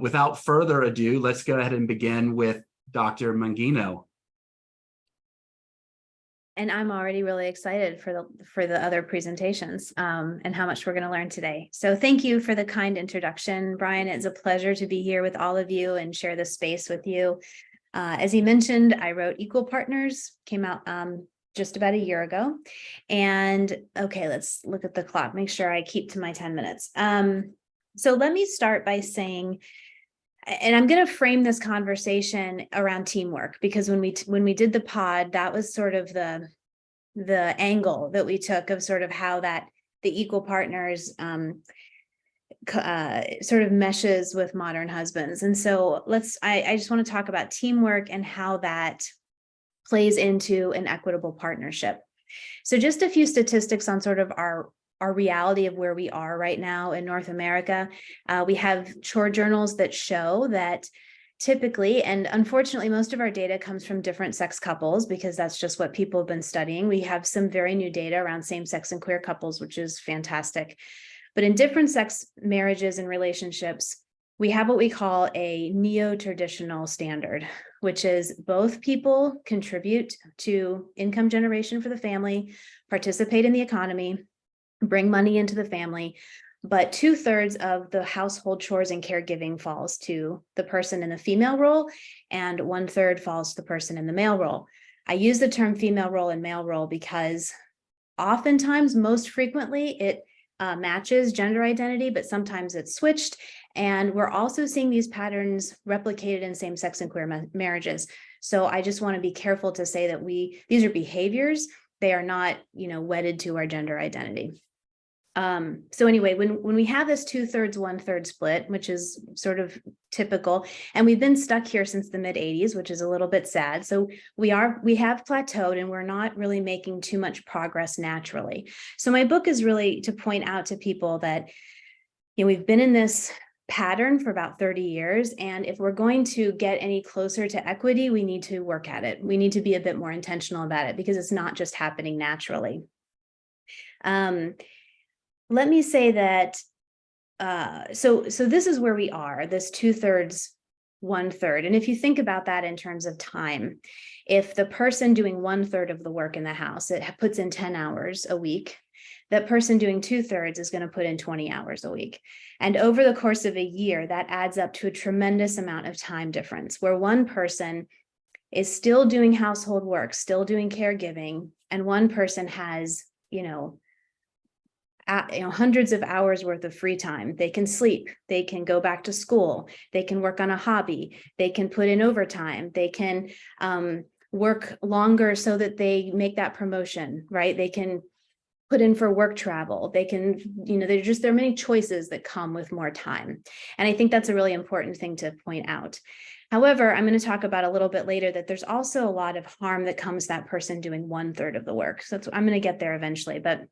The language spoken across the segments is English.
Without further ado, let's go ahead and begin with Dr. Mangino. And I'm already really excited for the other presentations and how much we're going to learn today. So thank you for the kind introduction, Brian. It's a pleasure to be here with all of you and share this space with you. As he mentioned, I wrote Equal Partners, came out just about a year ago. And okay, let's look at the clock, make sure I keep to my 10 minutes. So let me start by saying, and I'm going to frame this conversation around teamwork, because when we did the pod, that was sort of the angle that we took of sort of how that the Equal Partners sort of meshes with modern husbands. And so I just want to talk about teamwork and how that plays into an equitable partnership. So just a few statistics on sort of our reality of where we are right now in North America. We have chore journals that show that typically, and unfortunately, most of our data comes from different sex couples because that's just what people have been studying. We have some very new data around same-sex and queer couples, which is fantastic. But in different sex marriages and relationships, we have what we call a neo-traditional standard, which is both people contribute to income generation for the family, participate in the economy, bring money into the family, but 2/3 of the household chores and caregiving falls to the person in the female role, and 1/3 falls to the person in the male role. I use the term female role and male role because oftentimes, most frequently, it matches gender identity, but sometimes it's switched. And we're also seeing these patterns replicated in same-sex and queer marriages. So I just want to be careful to say that these are behaviors. They are not, wedded to our gender identity. So anyway, when we have this 2/3, 1/3 split, which is sort of typical, and we've been stuck here since the mid-80s, which is a little bit sad. So we have plateaued and we're not really making too much progress naturally. So my book is really to point out to people that, we've been in this pattern for about 30 years. And if we're going to get any closer to equity, we need to work at it. We need to be a bit more intentional about it because it's not just happening naturally. Let me say that, so this is where we are, this 2/3, 1/3. And if you think about that in terms of time, if the person doing 1/3 of the work in the house, it puts in 10 hours a week, that person doing 2/3 is going to put in 20 hours a week. And over the course of a year, that adds up to a tremendous amount of time difference, where one person is still doing household work, still doing caregiving, and one person has, hundreds of hours worth of free time. They can sleep, they can go back to school, they can work on a hobby, they can put in overtime, they can work longer so that they make that promotion, right? They can put in for work travel. They can, there are many choices that come with more time. And I think that's a really important thing to point out. However, I'm going to talk about a little bit later that there's also a lot of harm that comes to that person doing 1/3 of the work. So I'm going to get there eventually, but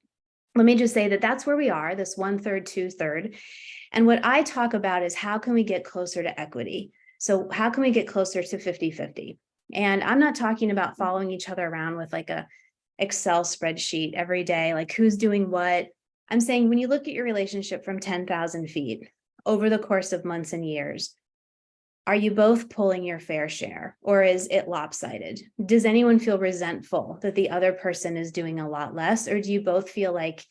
let me just say that that's where we are, this 1/3, 2/3. And what I talk about is how can we get closer to equity? So how can we get closer to 50-50? And I'm not talking about following each other around with like a Excel spreadsheet every day, like who's doing what. I'm saying when you look at your relationship from 10,000 feet over the course of months and years, are you both pulling your fair share, or is it lopsided? Does anyone feel resentful that the other person is doing a lot less, or do you both feel like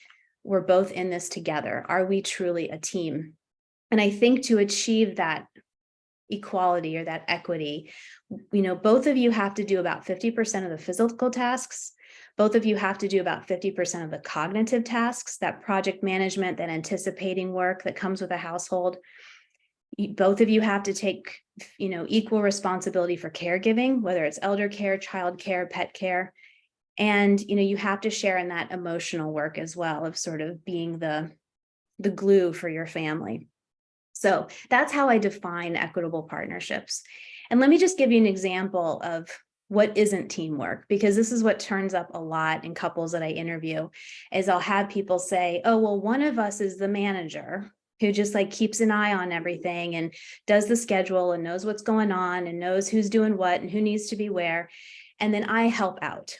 we're both in this together? Are we truly a team? And I think to achieve that equality or that equity, both of you have to do about 50% of the physical tasks. Both of you have to do about 50% of the cognitive tasks, that project management, that anticipating work that comes with a household. Both of you have to take, equal responsibility for caregiving, whether it's elder care, child care, pet care. And, you have to share in that emotional work as well of sort of being the glue for your family. So that's how I define equitable partnerships. And let me just give you an example of what isn't teamwork, because this is what turns up a lot in couples that I interview, is I'll have people say, oh, well, one of us is the manager who just like keeps an eye on everything and does the schedule and knows what's going on and knows who's doing what and who needs to be where. And then I help out.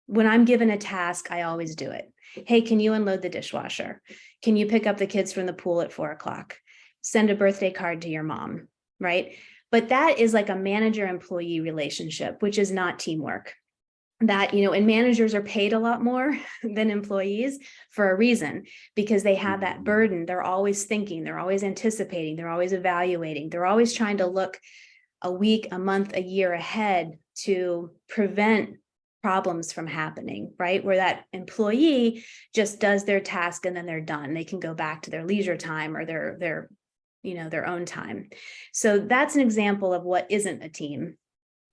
When I'm given a task, I always do it. Hey, can you unload the dishwasher? Can you pick up the kids from the pool at 4 o'clock? send a birthday card to your mom, right? But that is like a manager-employee relationship, which is not teamwork. That, and managers are paid a lot more than employees for a reason, because they have that burden. They're always thinking, they're always anticipating, they're always evaluating, they're always trying to look a week, a month, a year ahead to prevent problems from happening, right? Where that employee just does their task and then they're done. They can go back to their leisure time or their own time. So that's an example of what isn't a team.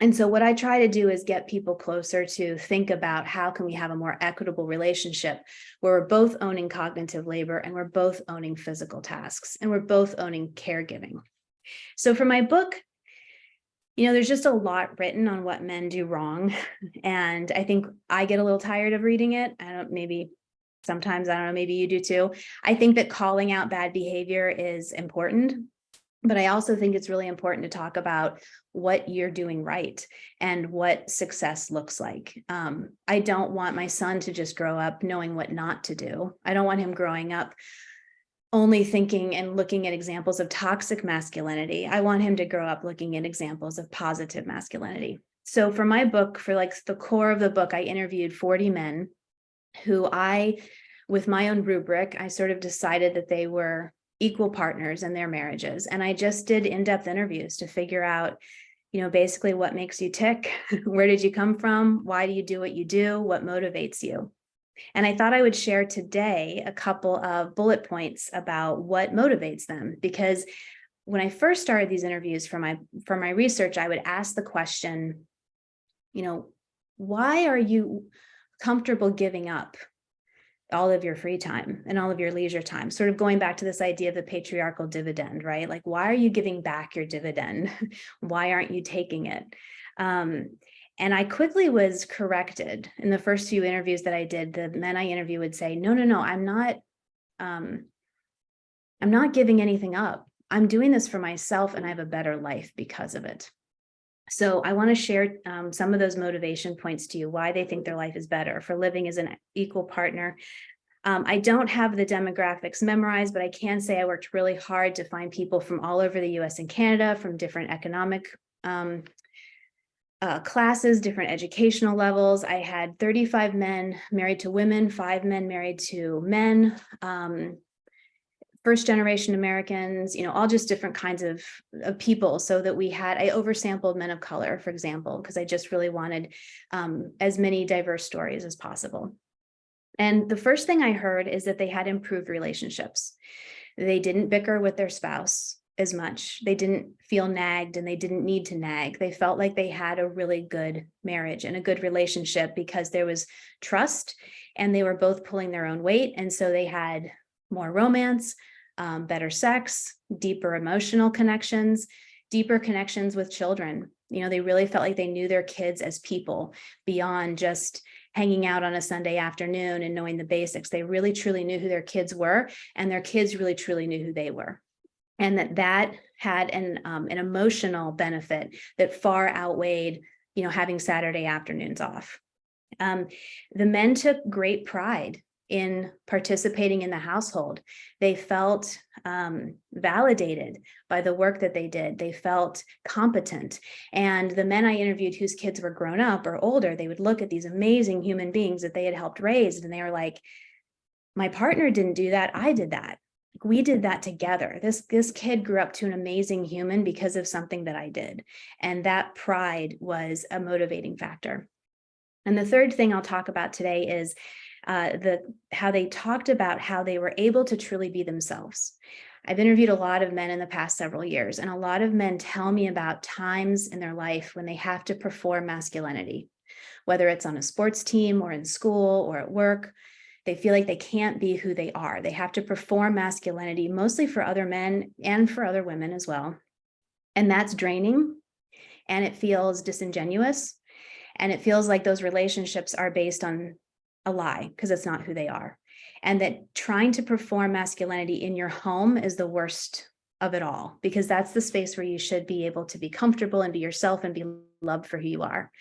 And so what I try to do is get people closer to think about how can we have a more equitable relationship where we're both owning cognitive labor and we're both owning physical tasks and we're both owning caregiving. So for my book, there's just a lot written on what men do wrong. And I think I get a little tired of reading it. Sometimes, I don't know, maybe you do too. I think that calling out bad behavior is important. But I also think it's really important to talk about what you're doing right and what success looks like. I don't want my son to just grow up knowing what not to do. I don't want him growing up only thinking and looking at examples of toxic masculinity. I want him to grow up looking at examples of positive masculinity. So for my book, for like the core of the book, I interviewed 40 men who with my own rubric, I sort of decided that they were equal partners in their marriages. And I just did in-depth interviews to figure out, basically what makes you tick, where did you come from, why do you do what you do, what motivates you? And I thought I would share today a couple of bullet points about what motivates them, because when I first started these interviews for my research, I would ask the question, why are you comfortable giving up all of your free time and all of your leisure time, sort of going back to this idea of the patriarchal dividend, right? Like, why are you giving back your dividend? Why aren't you taking it? And I quickly was corrected in the first few interviews that I did. The men I interview would say, no, I'm not giving anything up. I'm doing this for myself and I have a better life because of it. So I want to share some of those motivation points to you, why they think their life is better for living as an equal partner. I don't have the demographics memorized, but I can say I worked really hard to find people from all over the US and Canada, from different economic classes, different educational levels. I had 35 men married to women, 5 men married to men, first generation Americans, all just different kinds of people, so that I oversampled men of color, for example, because I just really wanted as many diverse stories as possible. And the first thing I heard is that they had improved relationships. They didn't bicker with their spouse as much. They didn't feel nagged and they didn't need to nag. They felt like they had a really good marriage and a good relationship because there was trust and they were both pulling their own weight. And so they had more romance, better sex, deeper emotional connections, deeper connections with children. They really felt like they knew their kids as people beyond just hanging out on a Sunday afternoon and knowing the basics. They really truly knew who their kids were, and their kids really truly knew who they were. And that had an emotional benefit that far outweighed, having Saturday afternoons off. The men took great pride in participating in the household. They felt validated by the work that they did. They felt competent. And the men I interviewed whose kids were grown up or older, they would look at these amazing human beings that they had helped raise, and they were like, my partner didn't do that, I did that. We did that together. This kid grew up to an amazing human because of something that I did. And that pride was a motivating factor. And the third thing I'll talk about today is how they talked about how they were able to truly be themselves. I've interviewed a lot of men in the past several years, and a lot of men tell me about times in their life when they have to perform masculinity, whether it's on a sports team or in school or at work. They feel like they can't be who they are. They have to perform masculinity, mostly for other men and for other women as well. And that's draining, and it feels disingenuous, and it feels like those relationships are based on a lie because it's not who they are. And that trying to perform masculinity in your home is the worst of it all, because that's the space where you should be able to be comfortable and be yourself and be loved for who you are.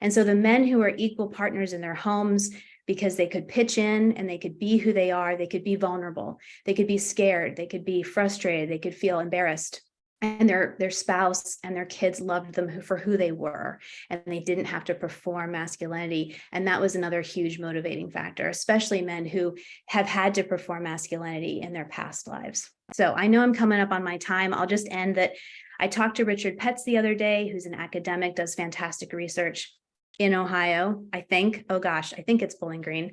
And so the men who are equal partners in their homes because they could pitch in and they could be who they are. They could be vulnerable. They could be scared. They could be frustrated. They could feel embarrassed. And their spouse and their kids loved them for who they were, and they didn't have to perform masculinity. And that was another huge motivating factor, especially men who have had to perform masculinity in their past lives. So I know I'm coming up on my time. I'll just end that I talked to Richard Petz the other day, who's an academic, does fantastic research in Ohio, I think. Oh gosh, I think it's Bowling Green.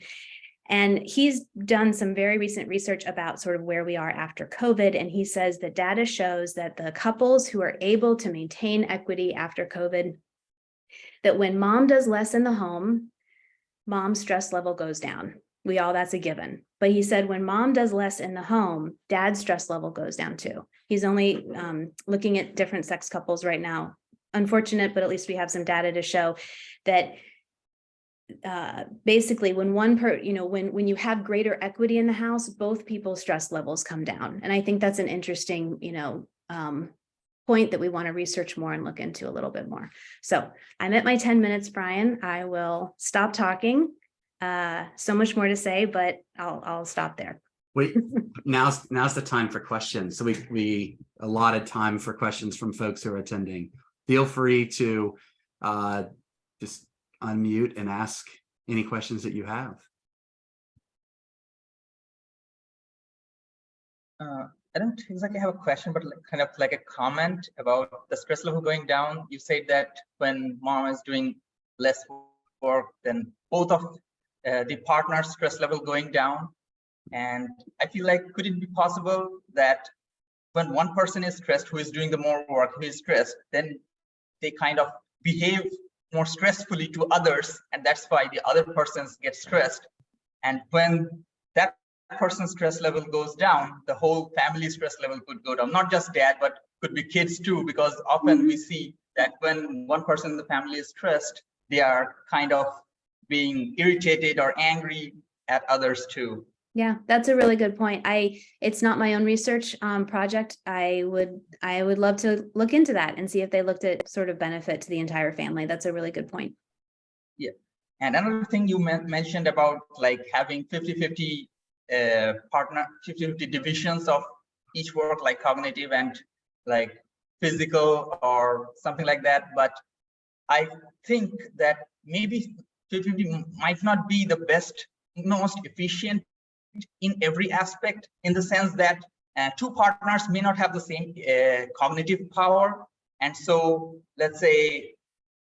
And he's done some very recent research about sort of where we are after COVID. And he says that data shows that the couples who are able to maintain equity after COVID, that when mom does less in the home, mom's stress level goes down. That's a given. But he said when mom does less in the home, dad's stress level goes down too. He's only looking at different sex couples right now. Unfortunate, but at least we have some data to show that basically when when you have greater equity in the house, both people's stress levels come down. And I think that's an interesting, point that we want to research more and look into a little bit more. So I'm at my 10 minutes, Brian. I will stop talking. So much more to say, but I'll stop there. Wait, now's the time for questions. So we allotted time for questions from folks who are attending. Feel free to just unmute and ask any questions that you have. I don't exactly have a question, but kind of like a comment about the stress level going down. You said that when mom is doing less work, then both of the partner's stress level going down. And I feel like, could it be possible that when one person is stressed, who is doing the more work, who is stressed, then they kind of behave more stressfully to others, and that's why the other persons get stressed. And when that person's stress level goes down, the whole family stress level could go down, not just dad, but could be kids too, because often we see that when one person in the family is stressed, they are kind of being irritated or angry at others too. Yeah, that's a really good point. It's not my own research project. I would love to look into that and see if they looked at sort of benefit to the entire family. That's a really good point. Yeah. And another thing you mentioned about like having 50-50 partner, 50-50 divisions of each work, like cognitive and like physical or something like that. But I think that maybe 50-50 might not be the best, most efficient in every aspect, in the sense that two partners may not have the same cognitive power. And so let's say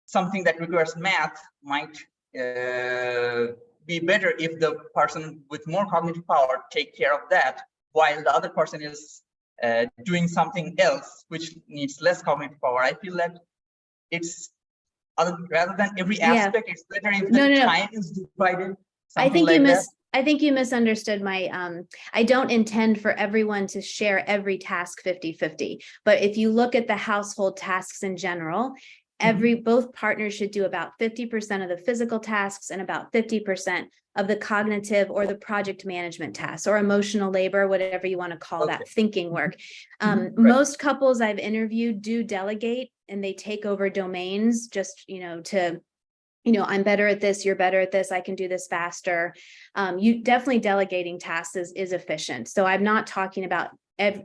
something that requires math might be better if the person with more cognitive power take care of that, while the other person is doing something else which needs less cognitive power. I feel that it's rather than every aspect, it's better if the time is divided. I think you misunderstood my, I don't intend for everyone to share every task 50-50, but if you look at the household tasks in general, both partners should do about 50% of the physical tasks and about 50% of the cognitive or the project management tasks or emotional labor, whatever you want to call that thinking work. Most couples I've interviewed do delegate, and they take over domains just, I'm better at this, you're better at this, I can do this faster. You definitely delegating tasks is efficient. So I'm not talking about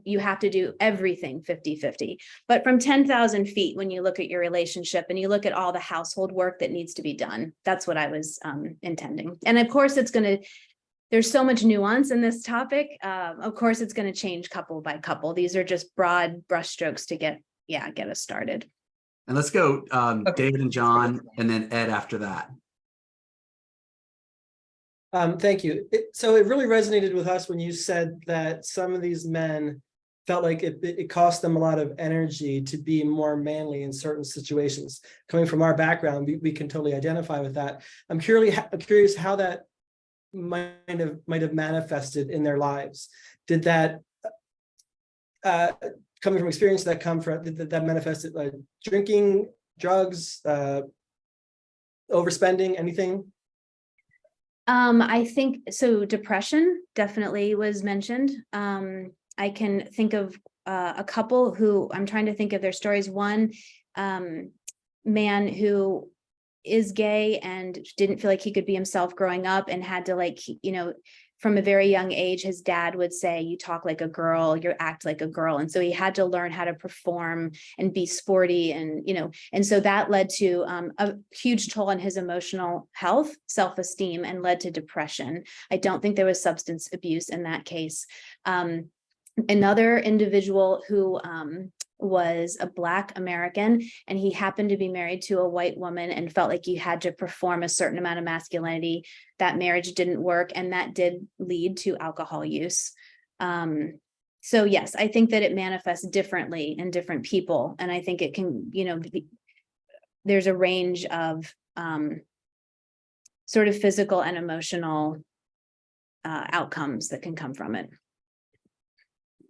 you have to do everything 50-50, but from 10,000 feet, when you look at your relationship and you look at all the household work that needs to be done, that's what I was intending. And of course there's so much nuance in this topic. Of course, it's going to change couple by couple. These are just broad brushstrokes to get us started. And let's go David and John, and then Ed after that. Thank you. So it really resonated with us when you said that some of these men felt like it cost them a lot of energy to be more manly in certain situations. Coming from our background, we can totally identify with that. I'm curious how that might have manifested in their lives. Did that coming from experience that manifested like drinking, drugs, overspending, anything? I think so. Depression definitely was mentioned. I can think of a couple who I'm trying to think of their stories. One man who is gay and didn't feel like he could be himself growing up and had to, like, from a very young age, his dad would say, you talk like a girl, you act like a girl. And so he had to learn how to perform and be sporty. And, and so that led to a huge toll on his emotional health, self-esteem, and led to depression. I don't think there was substance abuse in that case. Another individual who was a Black American, and he happened to be married to a white woman and felt like he had to perform a certain amount of masculinity. That marriage didn't work, and that did lead to alcohol use. So yes, I think that it manifests differently in different people, and I think it can, there's a range of sort of physical and emotional outcomes that can come from it.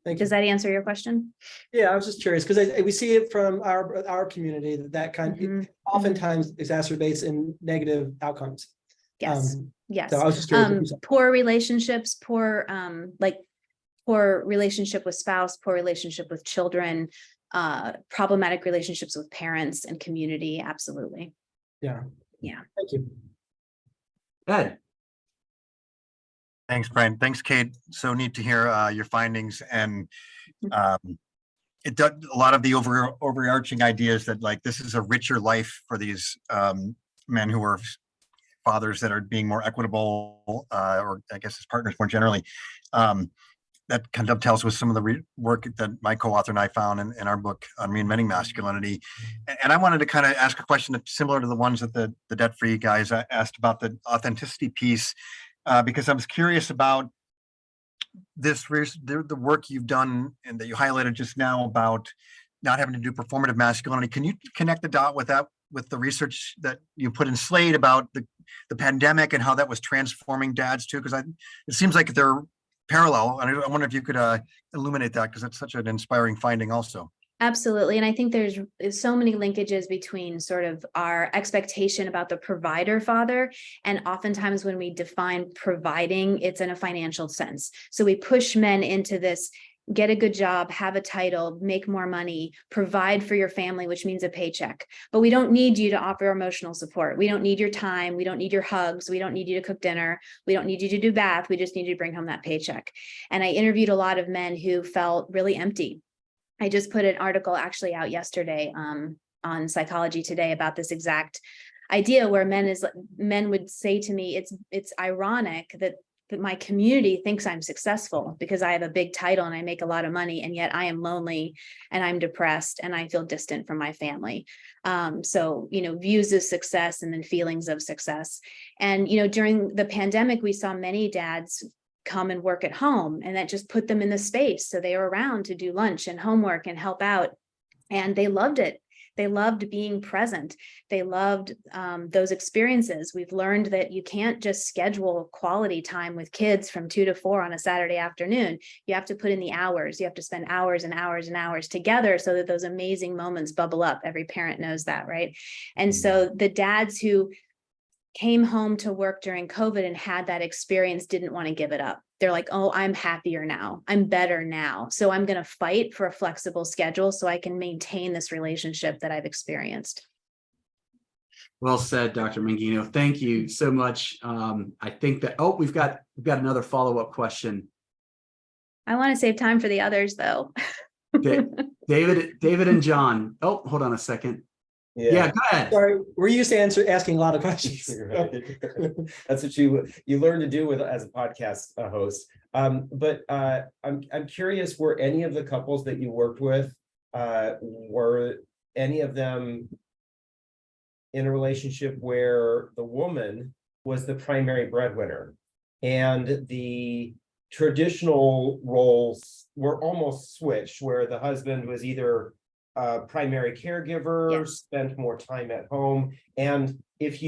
Thank you. Does that answer your question? Yeah, I was just curious because we see it from our community that kind of oftentimes exacerbates in negative outcomes. Yes. Yes. So I was just curious. Poor relationships, poor relationship with spouse, poor relationship with children, problematic relationships with parents and community. Absolutely. Yeah. Yeah. Thank you. Ed. Thanks, Brian. Thanks, Kate. So neat to hear your findings, and it does a lot of the overarching ideas that, like, this is a richer life for these men who are fathers that are being more equitable, or I guess as partners more generally. That kind of dovetails with some of the work that my co-author and I found in our book on reinventing masculinity. And I wanted to kind of ask a question that's similar to the ones that the debt-free guys asked about the authenticity piece. Because I was curious about the work you've done and that you highlighted just now about not having to do performative masculinity. Can you connect the dot with that, with the research that you put in Slate about the pandemic and how that was transforming dads too? Because it seems like they're parallel, and I wonder if you could illuminate that, because it's such an inspiring finding also. Absolutely. And I think there's so many linkages between sort of our expectation about the provider father. And oftentimes when we define providing, it's in a financial sense. So we push men into this, get a good job, have a title, make more money, provide for your family, which means a paycheck. But we don't need you to offer emotional support. We don't need your time. We don't need your hugs. We don't need you to cook dinner. We don't need you to do bath. We just need you to bring home that paycheck. And I interviewed a lot of men who felt really empty. I just put an article actually out yesterday on Psychology Today about this exact idea, where men would say to me, it's ironic that my community thinks I'm successful because I have a big title and I make a lot of money, and yet I am lonely and I'm depressed and I feel distant from my family. So, views of success and then feelings of success. And, during the pandemic, we saw many dads come and work at home, and that just put them in the space. So they were around to do lunch and homework and help out. And they loved it. They loved being present. They loved those experiences. We've learned that you can't just schedule quality time with kids from 2 to 4 on a Saturday afternoon. You have to put in the hours. You have to spend hours and hours and hours together so that those amazing moments bubble up. Every parent knows that, right? And so the dads who came home to work during COVID and had that experience didn't want to give it up. They're like, oh, I'm happier now. I'm better now. So I'm going to fight for a flexible schedule so I can maintain this relationship that I've experienced. Well said, Dr. Mangino. Thank you so much. I think that, we've got another follow-up question. I want to save time for the others though. David and John. Oh, hold on a second. Yeah, go ahead. Sorry, we're used to asking a lot of questions. That's what you learn to do as a podcast host. But I'm curious, were any of the couples that you worked with, were any of them in a relationship where the woman was the primary breadwinner and the traditional roles were almost switched, where the husband was either primary caregiver, Yes. spent more time at home, and if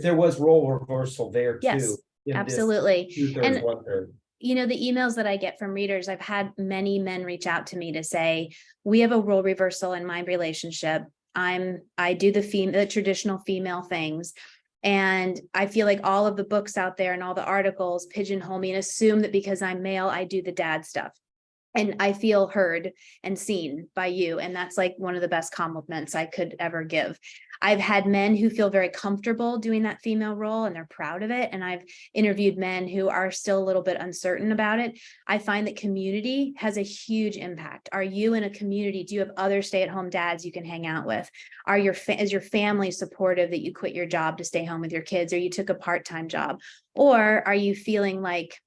there was role reversal there Yes, too. in this absolutely. 2/3, And 1/3. the emails that I get from readers, I've had many men reach out to me to say, we have a role reversal in my relationship. I do the traditional female things. And I feel like all of the books out there and all the articles pigeonhole me and assume that because I'm male, I do the dad stuff. And I feel heard and seen by you. And that's like one of the best compliments I could ever give. I've had men who feel very comfortable doing that female role and they're proud of it. And I've interviewed men who are still a little bit uncertain about it. I find that community has a huge impact. Are you in a community? Do you have other stay-at-home dads you can hang out with? Is your family supportive that you quit your job to stay home with your kids, or you took a part-time job? Or are you feeling like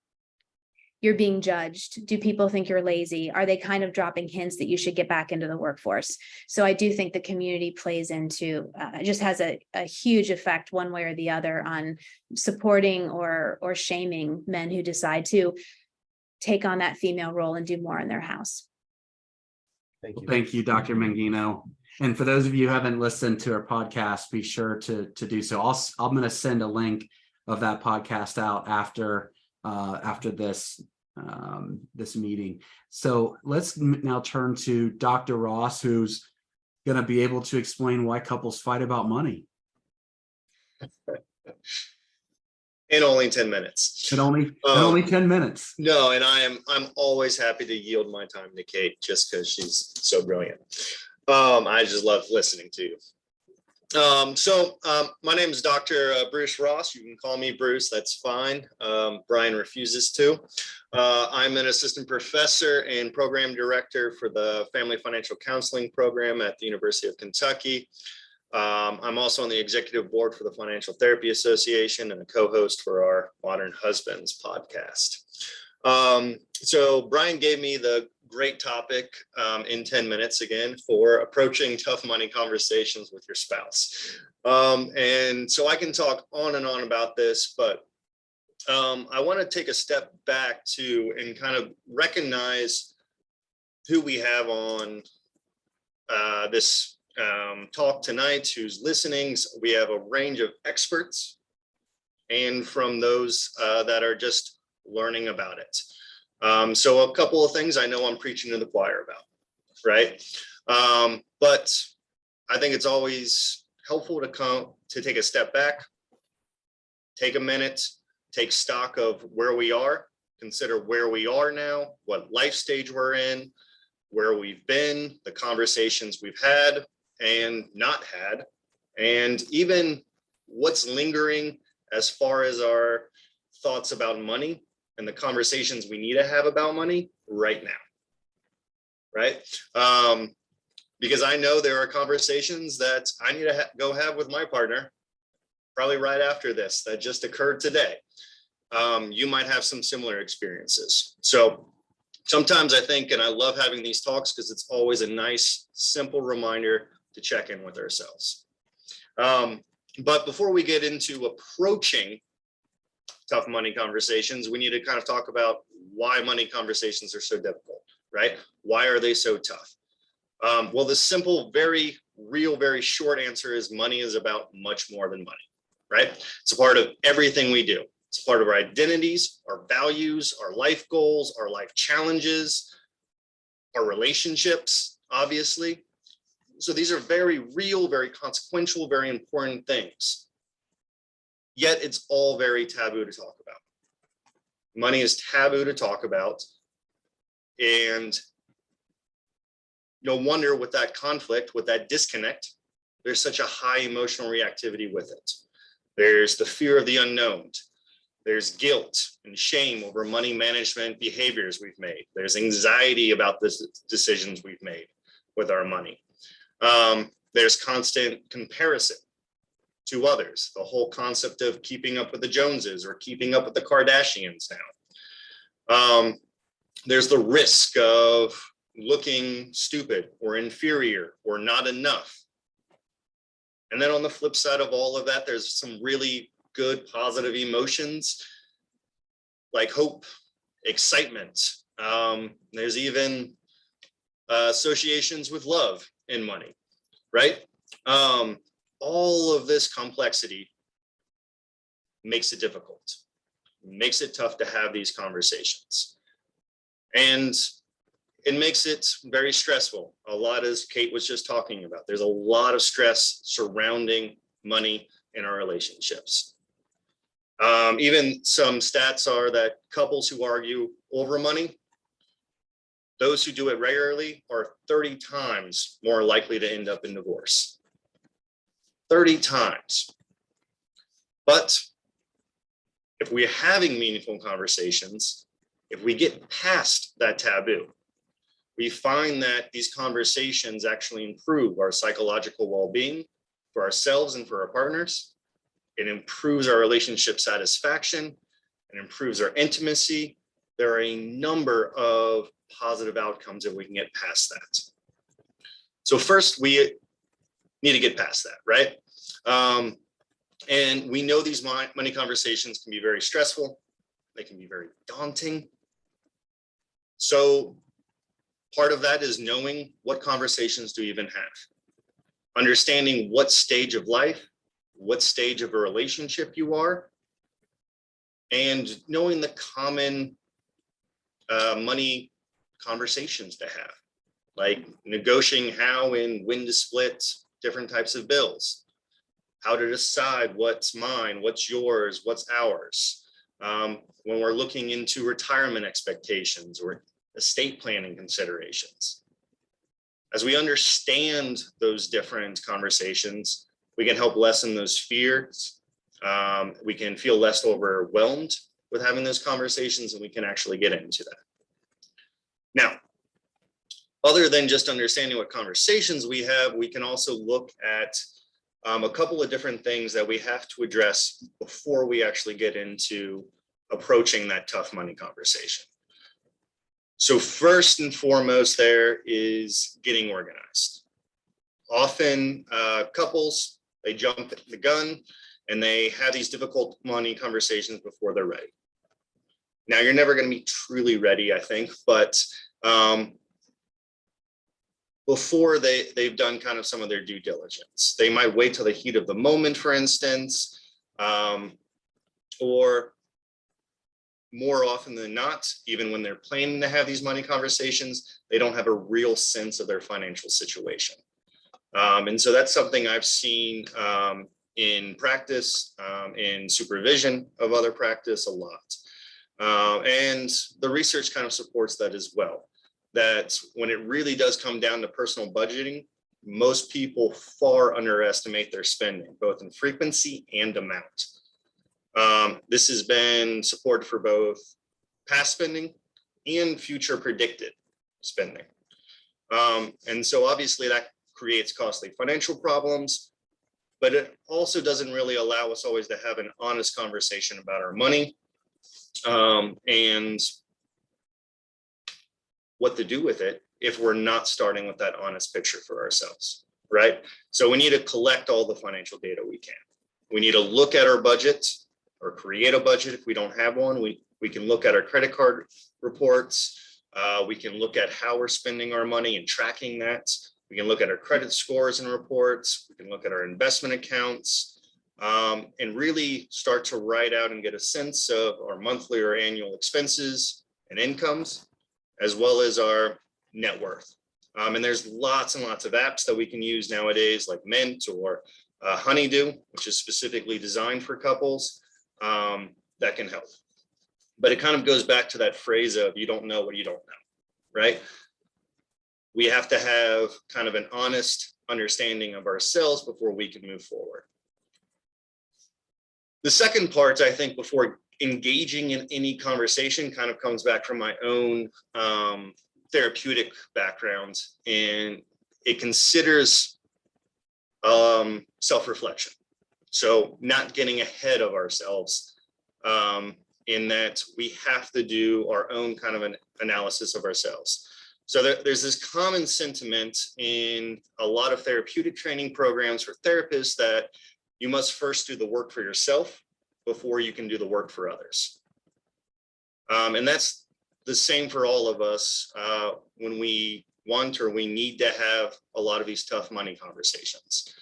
you're being judged? Do people think you're lazy? Are they kind of dropping hints that you should get back into the workforce? So I do think the community plays into, just has a huge effect one way or the other on supporting or shaming men who decide to take on that female role and do more in their house. Thank you. Thank you, Dr. Mangino. And for those of you who haven't listened to our podcast, be sure to do so. I'm going to send a link of that podcast out after this this meeting. So let's now turn to Dr. Ross, who's going to be able to explain why couples fight about money. In only 10 minutes. In only 10 minutes. No, and I'm always happy to yield my time to Kate just because she's so brilliant. I just love listening to you. My name is Dr. Bruce Ross. You can call me Bruce, that's fine. Brian refuses to. I'm an assistant professor and program director for the Family Financial Counseling program at the University of Kentucky. I'm also on the executive board for the Financial Therapy Association and a co-host for our Modern Husbands podcast. So Brian gave me the great topic in 10 minutes again for approaching tough money conversations with your spouse. And so I can talk on and on about this, but I want to take a step back and kind of recognize who we have on this talk tonight, who's listening. We have a range of experts and from those that are just learning about it. So a couple of things I know I'm preaching to the choir about, right? But I think it's always helpful to take a step back, take a minute, take stock of where we are, consider where we are now, what life stage we're in, where we've been, the conversations we've had and not had, and even what's lingering as far as our thoughts about money and the conversations we need to have about money right now, right? Because I know there are conversations that I need to go have with my partner, probably right after this, that just occurred today. You might have some similar experiences. So sometimes I think, and I love having these talks because it's always a nice, simple reminder to check in with ourselves. But before we get into approaching tough money conversations, we need to kind of talk about why money conversations are so difficult, right? Why are they so tough? Well, the simple, very real, very short answer is money is about much more than money, right? It's a part of everything we do. It's a part of our identities, our values, our life goals, our life challenges, our relationships, obviously. So these are very real, very consequential, very important things. Yet it's all very taboo to talk about. Money is taboo to talk about. And no wonder with that conflict, with that disconnect, there's such a high emotional reactivity with it. There's the fear of the unknown. There's guilt and shame over money management behaviors we've made. There's anxiety about the decisions we've made with our money. There's constant comparison to others, the whole concept of keeping up with the Joneses or keeping up with the Kardashians now. There's the risk of looking stupid or inferior or not enough. And then on the flip side of all of that, there's some really good positive emotions like hope, excitement. There's even associations with love and money, right? All of this complexity makes it difficult, makes it tough to have these conversations. And it makes it very stressful. A lot, as Kate was just talking about, there's a lot of stress surrounding money in our relationships. Even some stats are that couples who argue over money Those who do it regularly are 30 times more likely to end up in divorce. 30 times. But if we're having meaningful conversations, if we get past that taboo, we find that these conversations actually improve our psychological well-being for ourselves and for our partners. It improves our relationship satisfaction and improves our intimacy. There are a number of positive outcomes if we can get past that. So first, we need to get past that, right? And we know these money conversations can be very stressful. They can be very daunting. So part of that is knowing what conversations do we even have, understanding what stage of life, what stage of a relationship you are, and knowing the common money conversations to have, like negotiating how and when to split different types of bills, how to decide what's mine, what's yours, what's ours. When we're looking into retirement expectations or estate planning considerations. As we understand those different conversations, we can help lessen those fears. We can feel less overwhelmed with having those conversations, and we can actually get into that. Now, other than just understanding what conversations we have, we can also look at a couple of different things that we have to address before we actually get into approaching that tough money conversation. So first and foremost, there is getting organized. Often couples, they jump the gun and they have these difficult money conversations before they're ready. Now, you're never going to be truly ready, I think, but before they've done kind of some of their due diligence. They might wait till the heat of the moment, for instance, or more often than not, even when they're planning to have these money conversations, they don't have a real sense of their financial situation. And so that's something I've seen in practice, in supervision of other practice a lot. And the research kind of supports that as well, that when it really does come down to personal budgeting, most people far underestimate their spending, both in frequency and amount. This has been supported for both past spending and future predicted spending. And so obviously that creates costly financial problems, but it also doesn't really allow us always to have an honest conversation about our money and what to do with it if we're not starting with that honest picture for ourselves, right? So we need to collect all the financial data we can. We need to look at our budget or create a budget if we don't have one. We can look at our credit card reports. We can look at how we're spending our money and tracking that. We can look at our credit scores and reports. We can look at our investment accounts and really start to write out and get a sense of our monthly or annual expenses and incomes, as well as our net worth. And there's lots and lots of apps that we can use nowadays, like Mint or Honeydew, which is specifically designed for couples, that can help. But it kind of goes back to that phrase of you don't know what you don't know, right? We have to have kind of an honest understanding of ourselves before we can move forward. The second part, I think, before engaging in any conversation kind of comes back from my own therapeutic background, and it considers self-reflection. So not getting ahead of ourselves in that we have to do our own kind of an analysis of ourselves. So there's this common sentiment in a lot of therapeutic training programs for therapists that you must first do the work for yourself before you can do the work for others. And that's the same for all of us when we want or we need to have a lot of these tough money conversations.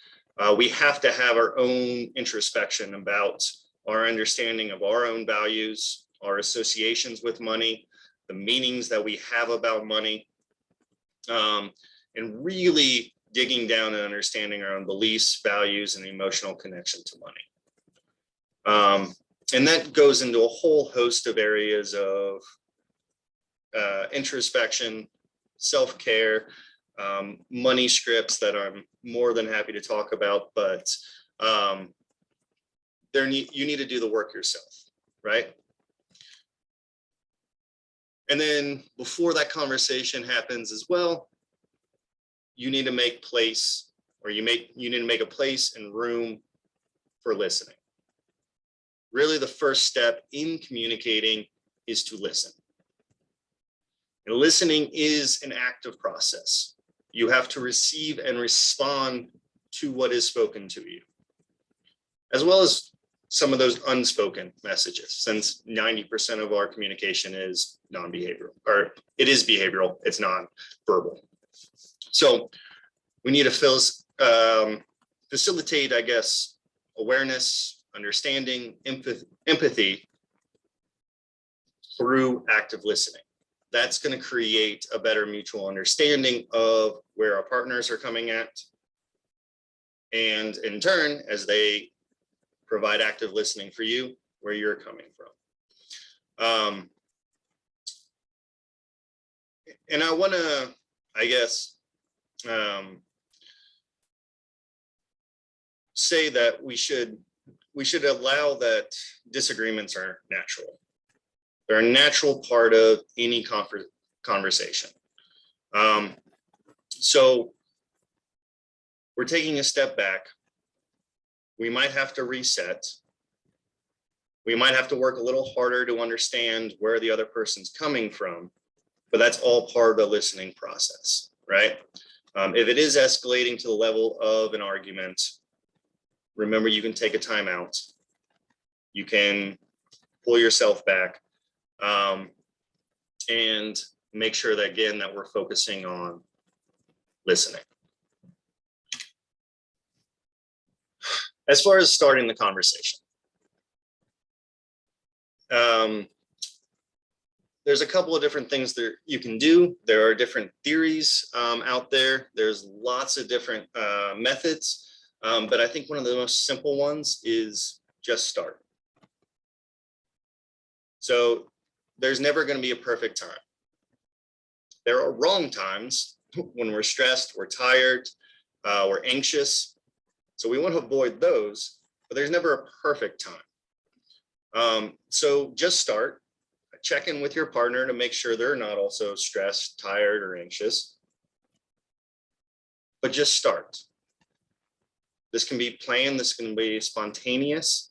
We have to have our own introspection about our understanding of our own values, our associations with money, the meanings that we have about money, and really digging down and understanding our own beliefs, values, and emotional connection to money. And that goes into a whole host of areas of introspection, self-care, money scripts that I'm more than happy to talk about, but you need to do the work yourself, right? And then before that conversation happens as well, you need to make place, or you need to make a place and room for listening. Really, the first step in communicating is to listen. And listening is an active process. You have to receive and respond to what is spoken to you, as well as some of those unspoken messages, since 90% of our communication is non-behavioral, or it is behavioral, it's non-verbal. So we need to facilitate, I guess, awareness, understanding, empathy through active listening. That's going to create a better mutual understanding of where our partners are coming at. And in turn, as they provide active listening for you, where you're coming from. And I want to, I guess, say that we should allow that disagreements are natural. They're a natural part of any conversation. So we're taking a step back. We might have to reset. We might have to work a little harder to understand where the other person's coming from, but that's all part of the listening process, right? If it is escalating to the level of an argument, remember, you can take a time out. You can pull yourself back, and make sure that, again, that we're focusing on listening. As far as starting the conversation, there's a couple of different things that you can do. There are different theories out there. There's lots of different methods, but I think one of the most simple ones is just start. So there's never going to be a perfect time. There are wrong times when we're stressed, we're tired, we're anxious. So we want to avoid those, but there's never a perfect time. So just start. Check in with your partner to make sure they're not also stressed, tired, or anxious. But just start. This can be planned, this can be spontaneous,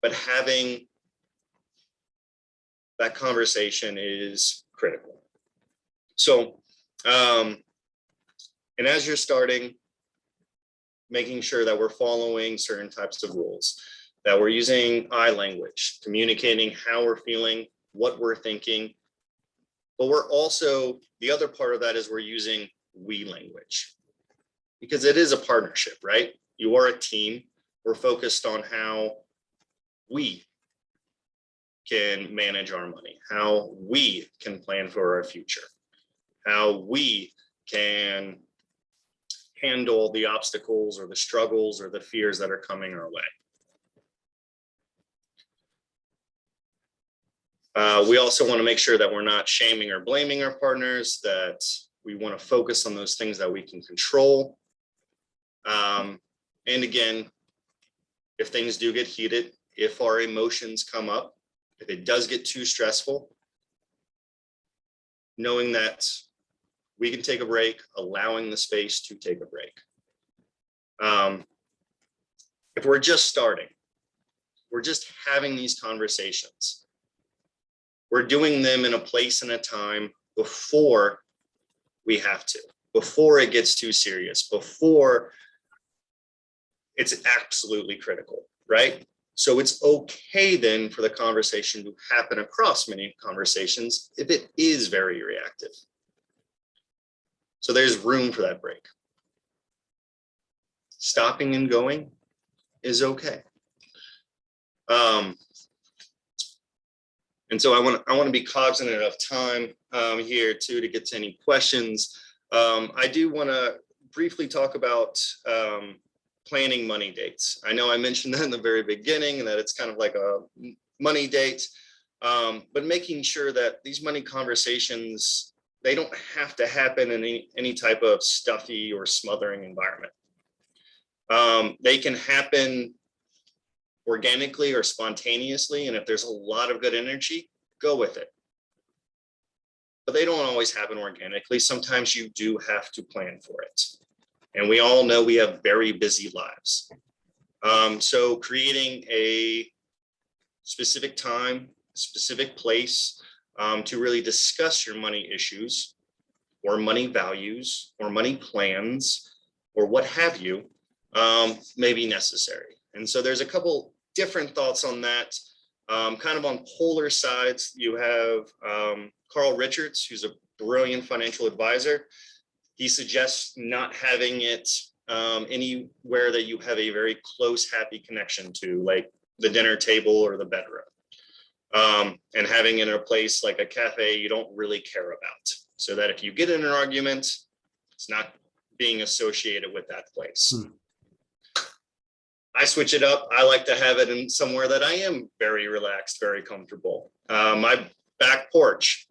but having that conversation is critical. So, and as you're starting, making sure that we're following certain types of rules, that we're using I language, communicating how we're feeling, what we're thinking. But we're also, the other part of that is we're using we language, because it is a partnership, right? You are a team. We're focused on how we can manage our money, how we can plan for our future, how we can handle the obstacles or the struggles or the fears that are coming our way. We also want to make sure that we're not shaming or blaming our partners, that we want to focus on those things that we can control. And again, if things do get heated, if our emotions come up, if it does get too stressful, knowing that we can take a break, allowing the space to take a break. If we're just starting, we're just having these conversations. We're doing them in a place and a time before we have to, before it gets too serious, before it's absolutely critical, right? So it's okay then for the conversation to happen across many conversations if it is very reactive. So there's room for that break. Stopping and going is okay. And so I want to be cognizant of time here too to get to any questions. I do want to briefly talk about planning money dates. I know I mentioned that in the very beginning and that it's kind of like a money date, but making sure that these money conversations, they don't have to happen in any type of stuffy or smothering environment. They can happen organically or spontaneously, and if there's a lot of good energy, go with it. But they don't always happen organically. Sometimes you do have to plan for it. And we all know we have very busy lives. So creating a specific time, specific place to really discuss your money issues or money values or money plans or what have you may be necessary. And so there's a couple different thoughts on that. Kind of on polar sides, you have Carl Richards, who's a brilliant financial advisor. He suggests not having it anywhere that you have a very close, happy connection to, like the dinner table or the bedroom. And having it in a place like a cafe you don't really care about, so that if you get in an argument, it's not being associated with that place. I switch it up. I like to have it in somewhere that I am very relaxed, very comfortable. My back porch,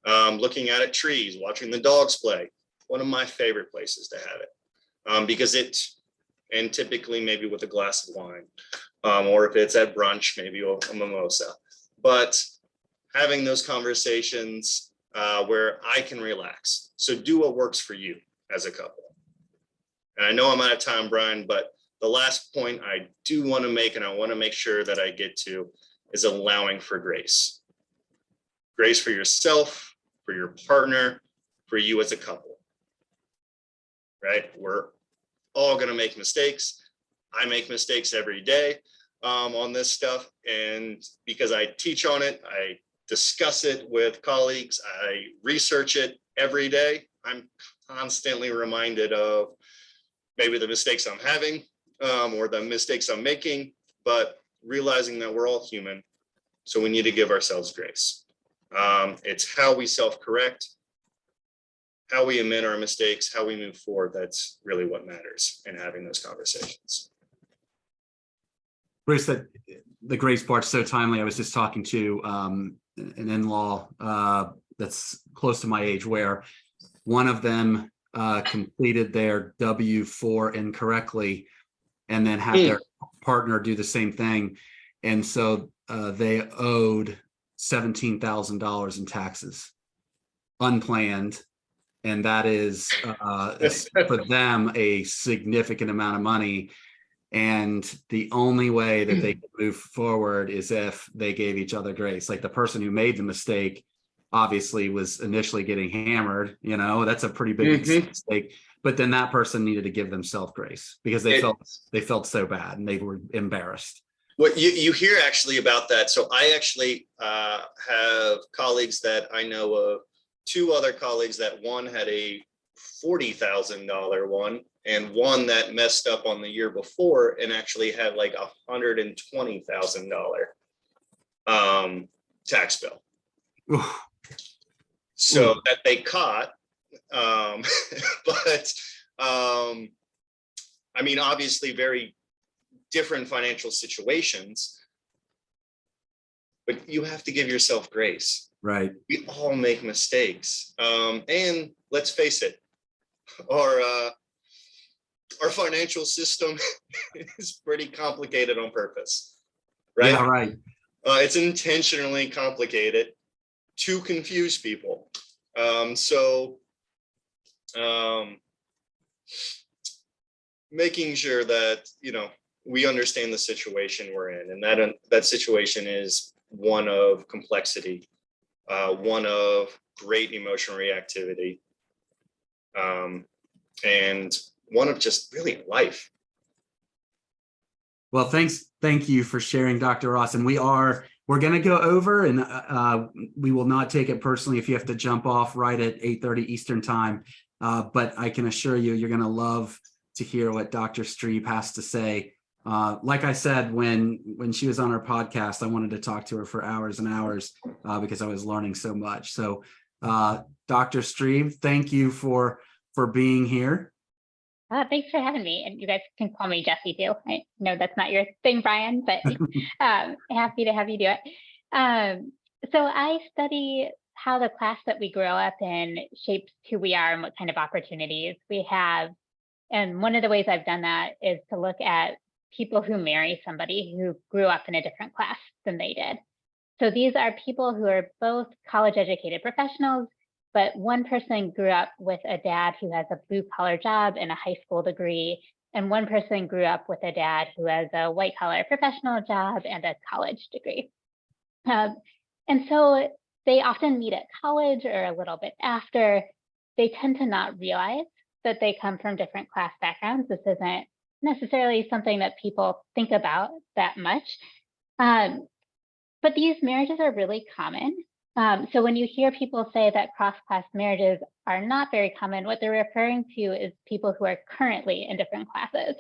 looking out at trees, watching the dogs play. One of my favorite places to have it, because and typically maybe with a glass of wine, or if it's at brunch, maybe a mimosa. But having those conversations where I can relax. So do what works for you as a couple. And I know I'm out of time, Brian, but the last point I do want to make, and I want to make sure that I get to, is allowing for grace. Grace for yourself, for your partner, for you as a couple. Right? We're all going to make mistakes. I make mistakes every day on this stuff. And because I teach on it, I discuss it with colleagues, I research it every day, I'm constantly reminded of maybe the mistakes I'm having, or the mistakes I'm making, but realizing that we're all human. So we need to give ourselves grace. It's how we self-correct, how we admit our mistakes, how we move forward. That's really what matters in having those conversations. Bruce, that the grace part's so timely. I was just talking to an in-law that's close to my age, where one of them completed their W-4 incorrectly and then had their partner do the same thing. And so they owed $17,000 in taxes, unplanned. And that is for them a significant amount of money. And the only way that they can move forward is if they gave each other grace. Like the person who made the mistake obviously was initially getting hammered, that's a pretty big mistake. But then that person needed to give themselves grace because they felt so bad and they were embarrassed. What you hear actually about that. So I actually have colleagues that I know of, two other colleagues that one had a $40,000 one and one that messed up on the year before and actually had like $120,000 tax bill. Oof. So that they caught, but I mean, obviously very different financial situations, but you have to give yourself grace. Right. We all make mistakes. And let's face it, our financial system is pretty complicated on purpose, right? Yeah, right. It's intentionally complicated to confuse people. Making sure that, we understand the situation we're in, and that situation is one of complexity, one of great emotional reactivity, and one of just really life. Well, thank you for sharing, Dr. Ross. And we're going to go over, and we will not take it personally if you have to jump off right at 8:30 Eastern time. But I can assure you, you're going to love to hear what Dr. Streib has to say. Like I said, when she was on our podcast, I wanted to talk to her for hours and hours because I was learning so much. So, Dr. Streib, thank you for being here. Thanks for having me. And you guys can call me Jessi too. I know that's not your thing, Brian, but happy to have you do it. So I study how the class that we grow up in shapes who we are and what kind of opportunities we have. And one of the ways I've done that is to look at people who marry somebody who grew up in a different class than they did. So these are people who are both college educated professionals, but one person grew up with a dad who has a blue collar job and a high school degree, and one person grew up with a dad who has a white collar professional job and a college degree. And so they often meet at college or a little bit after. They tend to not realize that they come from different class backgrounds. This isn't necessarily something that people think about that much. But these marriages are really common. So when you hear people say that cross-class marriages are not very common, what they're referring to is people who are currently in different classes.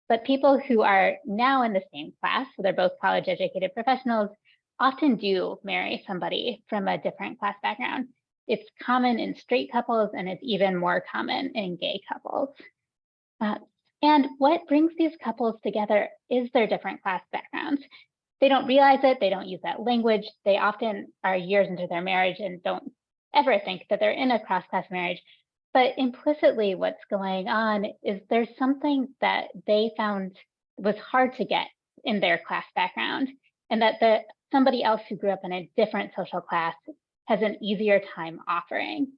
But people who are now in the same class, so they're both college educated professionals, often do marry somebody from a different class background. It's common in straight couples, and it's even more common in gay couples. And what brings these couples together is their different class backgrounds. They don't realize it, they don't use that language. They often are years into their marriage and don't ever think that they're in a cross-class marriage. But implicitly, what's going on is there's something that they found was hard to get in their class background, and that somebody else who grew up in a different social class has an easier time offering.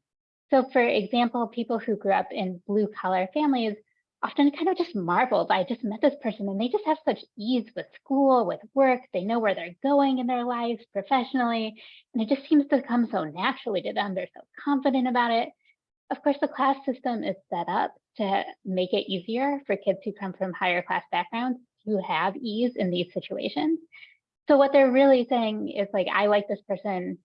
So for example, people who grew up in blue-collar families often kind of just marveled. I just met this person and they just have such ease with school, with work. They know where they're going in their lives professionally, and it just seems to come so naturally to them. They're so confident about it. Of course, the class system is set up to make it easier for kids who come from higher class backgrounds to have ease in these situations. So what they're really saying is like, I like this person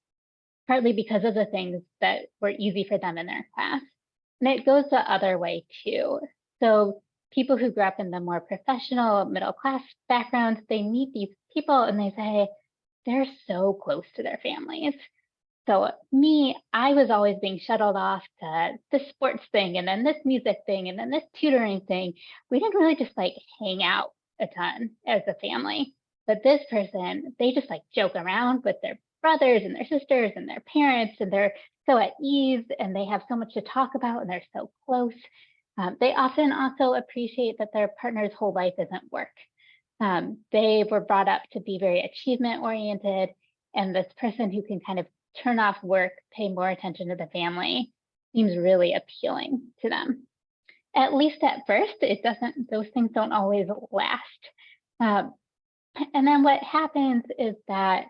partly because of the things that were easy for them in their class. And it goes the other way too. So people who grew up in the more professional middle class backgrounds, they meet these people and they say, they're so close to their families. So me, I was always being shuttled off to this sports thing and then this music thing and then this tutoring thing. We didn't really just like hang out a ton as a family. But this person, they just like joke around with their brothers and their sisters and their parents, and they're so at ease and they have so much to talk about and they're so close. They often also appreciate that their partner's whole life isn't work. They were brought up to be very achievement oriented, and this person who can kind of turn off work, pay more attention to the family seems really appealing to them. At least at first, those things don't always last. And then what happens is that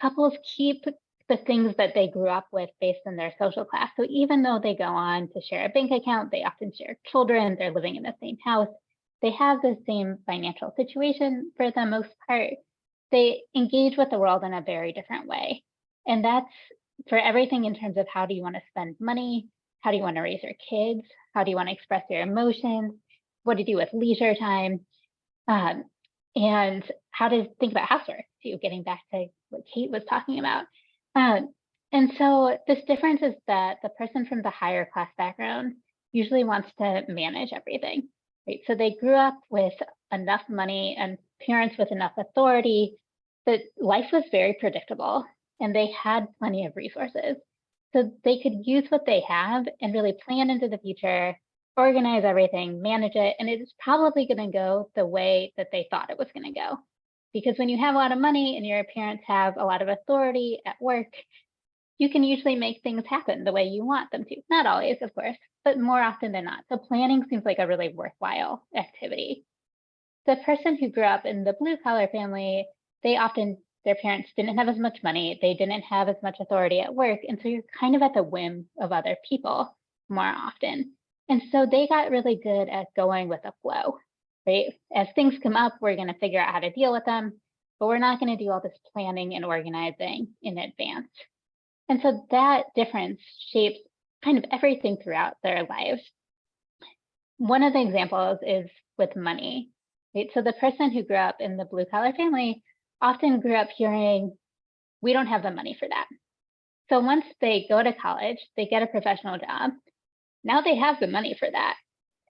couples keep the things that they grew up with based on their social class. So even though they go on to share a bank account, they often share children, they're living in the same house, they have the same financial situation for the most part. They engage with the world in a very different way. And that's for everything in terms of how do you want to spend money? How do you want to raise your kids? How do you want to express your emotions? What to do with leisure time? And how to think about housework too, getting back to what Kate was talking about. And so this difference is that the person from the higher class background usually wants to manage everything, right? So they grew up with enough money and parents with enough authority that life was very predictable and they had plenty of resources. So they could use what they have and really plan into the future, organize everything, manage it, and it's probably going to go the way that they thought it was going to go. Because when you have a lot of money and your parents have a lot of authority at work, you can usually make things happen the way you want them to. Not always, of course, but more often than not. So planning seems like a really worthwhile activity. The person who grew up in the blue collar family, their parents didn't have as much money, they didn't have as much authority at work, and so you're kind of at the whim of other people more often. And so they got really good at going with the flow, right? As things come up, we're going to figure out how to deal with them, but we're not going to do all this planning and organizing in advance. And so that difference shapes kind of everything throughout their lives. One of the examples is with money, right? So the person who grew up in the blue collar family often grew up hearing, we don't have the money for that. So once they go to college, they get a professional job. Now they have the money for that.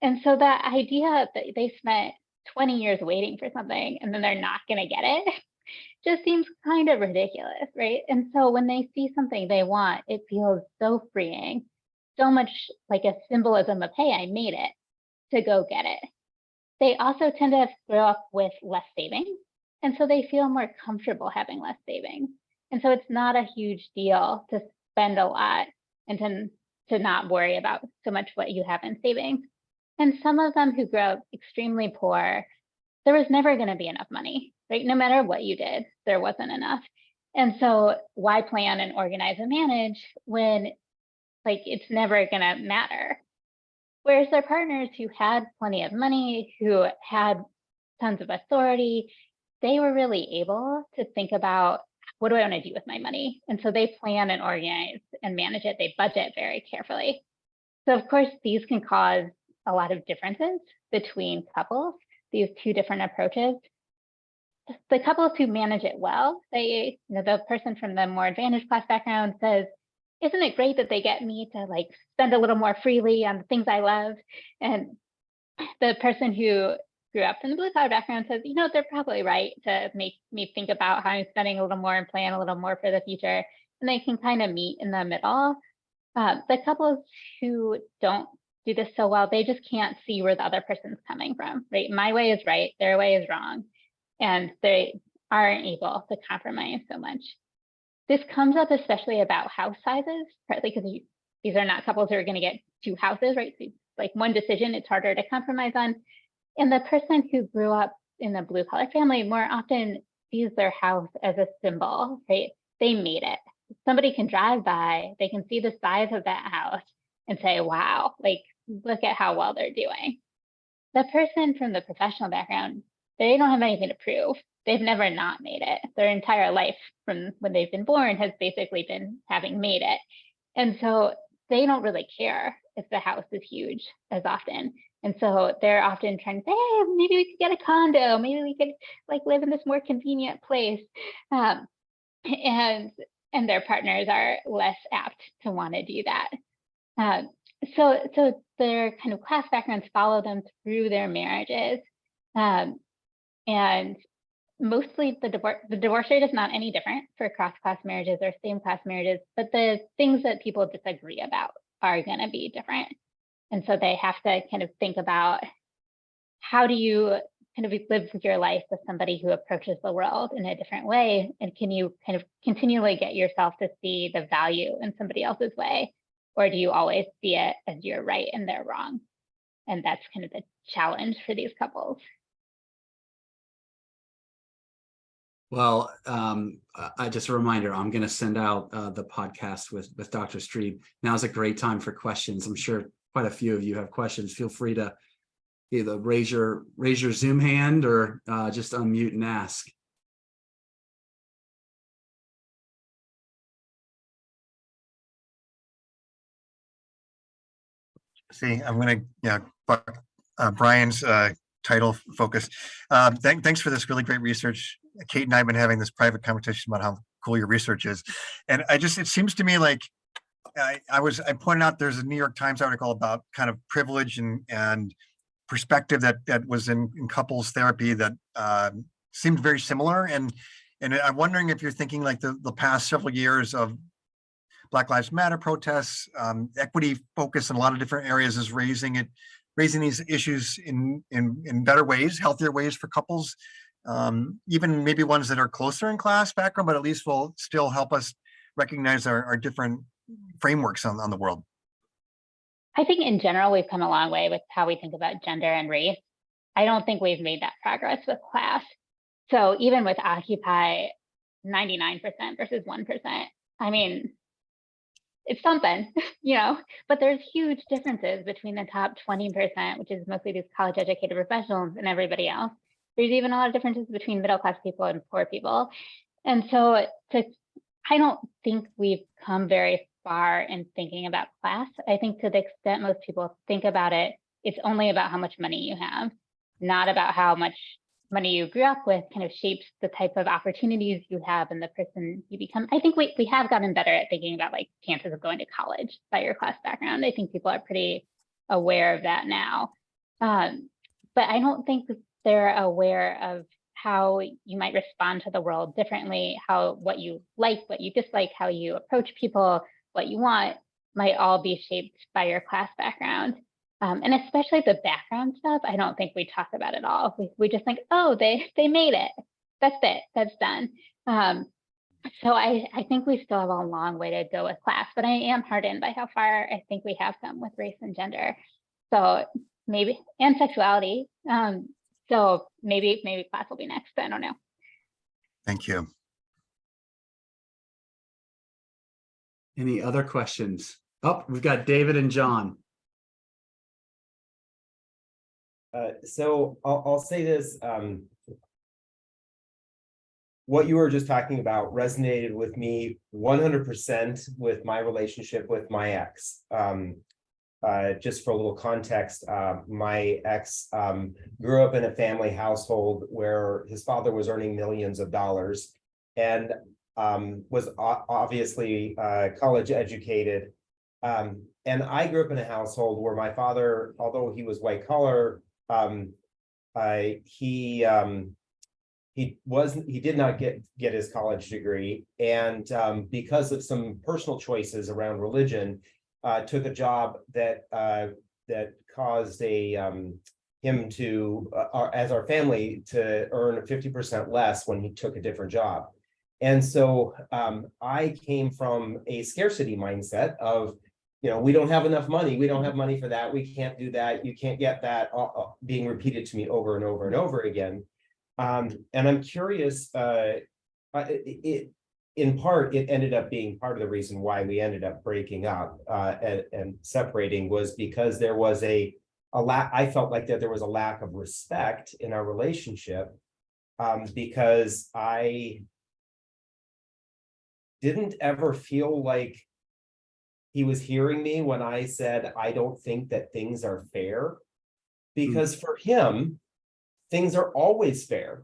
And so that idea that they spent 20 years waiting for something and then they're not going to get it just seems kind of ridiculous, right? And so when they see something they want, it feels so freeing, so much like a symbolism of, hey, I made it, to go get it. They also tend to grow up with less savings, and so they feel more comfortable having less savings. And so it's not a huge deal to spend a lot and to not worry about so much what you have in savings. And some of them who grew up extremely poor, there was never going to be enough money, right? No matter what you did, there wasn't enough. And so why plan and organize and manage when like it's never going to matter? Whereas their partners who had plenty of money, who had tons of authority, they were really able to think about, what do I want to do with my money? And so they plan and organize and manage it. They budget very carefully. So of course, these can cause a lot of differences between couples, these two different approaches. The couples who manage it well, they, the person from the more advantaged class background says, isn't it great that they get me to like spend a little more freely on the things I love? And the person who grew up in the blue collar background says, they're probably right to make me think about how I'm spending a little more and plan a little more for the future. And they can kind of meet in the middle. The couples who don't do this so well, they just can't see where the other person's coming from, right? My way is right, their way is wrong. And they aren't able to compromise so much. This comes up especially about house sizes, partly because these are not couples who are going to get two houses, right? So like one decision, it's harder to compromise on. And the person who grew up in the blue collar family more often sees their house as a symbol, right? They made it. Somebody can drive by, they can see the size of that house and say, wow, like, look at how well they're doing. The person from the professional background, they don't have anything to prove. They've never not made it. Their entire life from when they've been born has basically been having made it. And so they don't really care if the house is huge as often. And so they're often trying to say, hey, maybe we could get a condo. Maybe we could like live in this more convenient place. And their partners are less apt to want to do that. So their kind of class backgrounds follow them through their marriages. And mostly the divorce rate is not any different for cross-class marriages or same-class marriages, but the things that people disagree about are going to be different. And so they have to kind of think about, how do you kind of live your life with somebody who approaches the world in a different way? And can you kind of continually get yourself to see the value in somebody else's way? Or do you always see it as you're right and they're wrong? And that's kind of the challenge for these couples. Well, just a reminder, I'm going to send out the podcast with Dr. Streib. Now's a great time for questions. I'm sure quite a few of you have questions. Feel free to either raise your Zoom hand or just unmute and ask. See, I'm going to Brian's title focus. Thanks for this really great research. Kate and I have been having this private conversation about how cool your research is. And it seems to me like I pointed out there's a New York Times article about kind of privilege and perspective that was in couples therapy that seemed very similar. And I'm wondering if you're thinking like the past several years of Black Lives Matter protests, equity focus in a lot of different areas is raising these issues in better ways, healthier ways for couples, even maybe ones that are closer in class background, but at least will still help us recognize our different frameworks on the world. I think in general, we've come a long way with how we think about gender and race. I don't think we've made that progress with class. So even with Occupy, 99% versus 1%, I mean, it's something, but there's huge differences between the top 20%, which is mostly these college educated professionals, and everybody else. There's even a lot of differences between middle class people and poor people. And so I don't think we've come very far in thinking about class. I think to the extent most people think about it, it's only about how much money you have, not about how much money you grew up with kind of shapes the type of opportunities you have and the person you become. I think we have gotten better at thinking about like chances of going to college by your class background. I think people are pretty aware of that now. But I don't think they're aware of how you might respond to the world differently, what you like, what you dislike, how you approach people, what you want, might all be shaped by your class background. And especially the background stuff, I don't think we talk about at all. We just think, oh, they made it. That's done. So I think we still have a long way to go with class, but I am heartened by how far I think we have come with race and gender. So maybe, and sexuality. So maybe class will be next. I don't know. Thank you. Any other questions? Oh, we've got David and John. So I'll say this, what you were just talking about resonated with me 100% with my relationship with my ex. Just for a little context, my ex grew up in a family household where his father was earning millions of dollars and was obviously college educated. And I grew up in a household where my father, although he was white collar, he did not get his college degree, and because of some personal choices around religion, took a job that caused him to, as our family, to earn 50% less when he took a different job. And so I came from a scarcity mindset of, we don't have enough money. We don't have money for that. We can't do that. You can't get that, being repeated to me over and over and over again. And I'm curious, in part, it ended up being part of the reason why we ended up breaking up and separating, was because there was a lack. I felt like that there was a lack of respect in our relationship, because I didn't ever feel like he was hearing me when I said, I don't think that things are fair, because for him, things are always fair.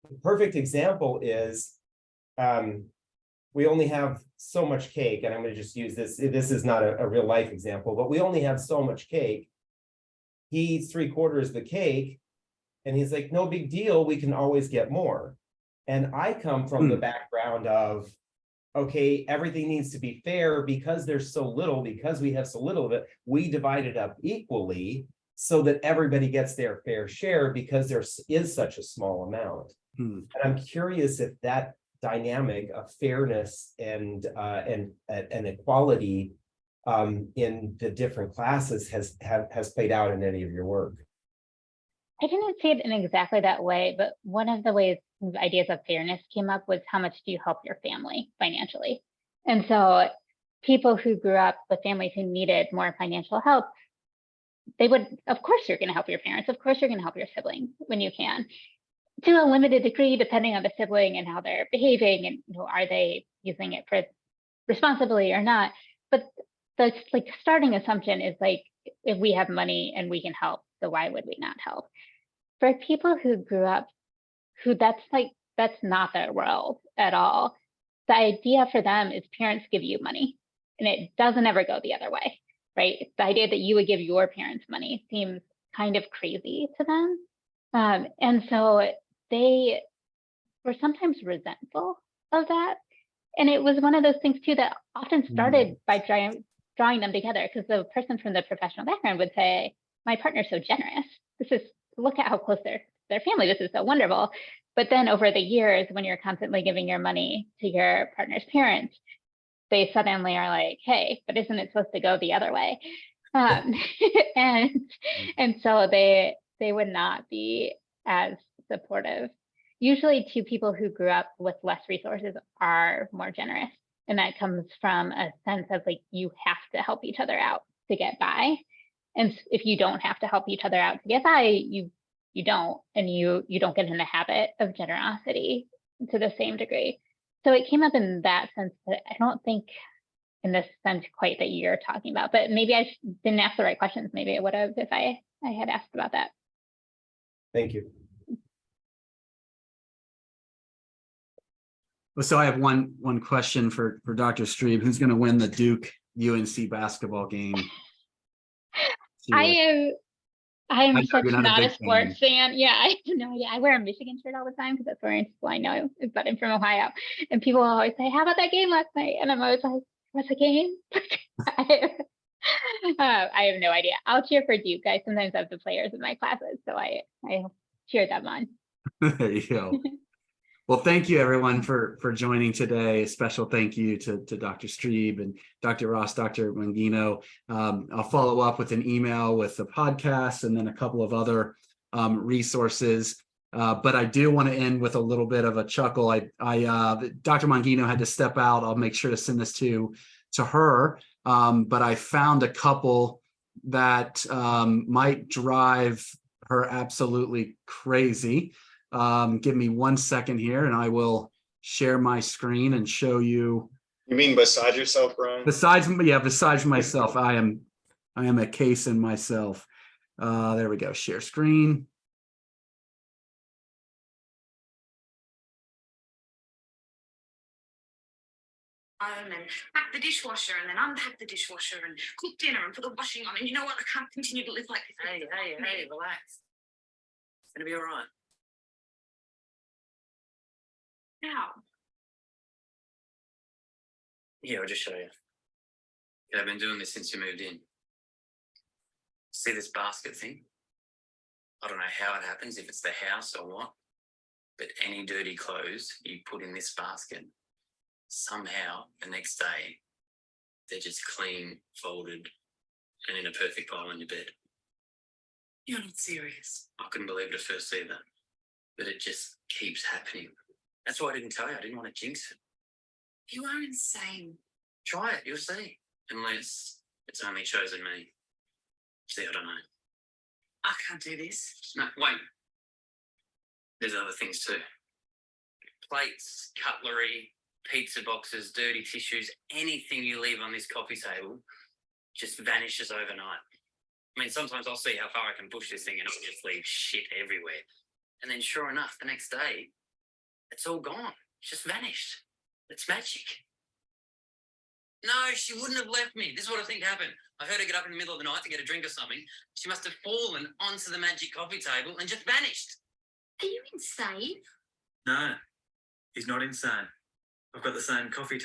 The perfect example is, we only have so much cake, and I'm going to just use this. This is not a real life example, but we only have so much cake. He eats 3/4 the cake, and he's like, no big deal. We can always get more. And I come from the background of, okay, everything needs to be fair because there's so little, because we have so little of it, we divide it up equally so that everybody gets their fair share because there is such a small amount. And I'm curious if that dynamic of fairness and equality in the different classes has played out in any of your work. I didn't see it in exactly that way, but one of the ways ideas of fairness came up was how much do you help your family financially? And so people who grew up with families who needed more financial help, they would, of course, you're going to help your parents. Of course, you're going to help your siblings when you can, to a limited degree, depending on the sibling and how they're behaving, and are they using it for responsibly or not. But the starting assumption is like, if we have money and we can help, so why would we not help? For people who grew up, who that's not their world at all. The idea for them is parents give you money, and it doesn't ever go the other way, right? The idea that you would give your parents money seems kind of crazy to them. And so they were sometimes resentful of that. And it was one of those things too that often started by drawing them together, because the person from the professional background would say, my partner's so generous. Look at how close their family, this is so wonderful. But then over the years, when you're constantly giving your money to your partner's parents, they suddenly are like, hey, but isn't it supposed to go the other way? And so they would not be as supportive. Usually two people who grew up with less resources are more generous. And that comes from a sense of like, you have to help each other out to get by. And if you don't have to help each other out to get by, you don't, and you don't get in the habit of generosity to the same degree. So it came up in that sense, but I don't think in this sense quite that you're talking about, but maybe I didn't ask the right questions. Maybe I would have if I had asked about that. Thank you. So I have one question for Dr. Streib. Who's going to win the Duke UNC basketball game? I I'm know such you're not a not a big sports fan. Yeah, I have no idea. I wear a Michigan shirt all the time because that's where in school I know, but I'm from Ohio. And people always say, "How about that game last night?" And I'm always like, "What's the game?" I have no idea. I'll cheer for Duke. I sometimes have the players in my classes, so I cheer them on. There you go. Well, thank you everyone for joining today. A special thank you to Dr. Streib and Dr. Ross, Dr. Mangino. I'll follow up with an email with the podcast and then a couple of other resources. But I do want to end with a little bit of a chuckle. Dr. Mangino had to step out. I'll make sure to send this to her. But I found a couple that might drive her absolutely crazy. Give me 1 second here and I will share my screen and show you. You mean beside yourself, Brian? Besides myself, I am a case in myself. There we go. Share screen. And pack the dishwasher and then unpack the dishwasher and cook dinner and put the washing on. And you know what? I can't continue to live like this. Hey, relax. It's gonna be all right. How? Here, I'll just show you. Yeah, I've been doing this since you moved in. See this basket thing? I don't know how it happens, if it's the house or what, but any dirty clothes you put in this basket, somehow the next day, they're just clean, folded, and in a perfect pile on your bed. You're not serious. I couldn't believe it at first either, but it just keeps happening. That's why I didn't tell you. I didn't want to jinx it. You are insane. Try it, you'll see. Unless it's only chosen me. See, I don't know. I can't do this. No, wait. There's other things too. Plates, cutlery, pizza boxes, dirty tissues, anything you leave on this coffee table just vanishes overnight. I mean, sometimes I'll see how far I can push this thing and I'll just leave shit everywhere. And then sure enough, the next day, it's all gone. It's just vanished. It's magic. No, she wouldn't have left me. This is what I think happened. I heard her get up in the middle of the night to get a drink or something. She must have fallen onto the magic coffee table and just vanished. Are you insane? No, he's not insane. I've got the same coffee table.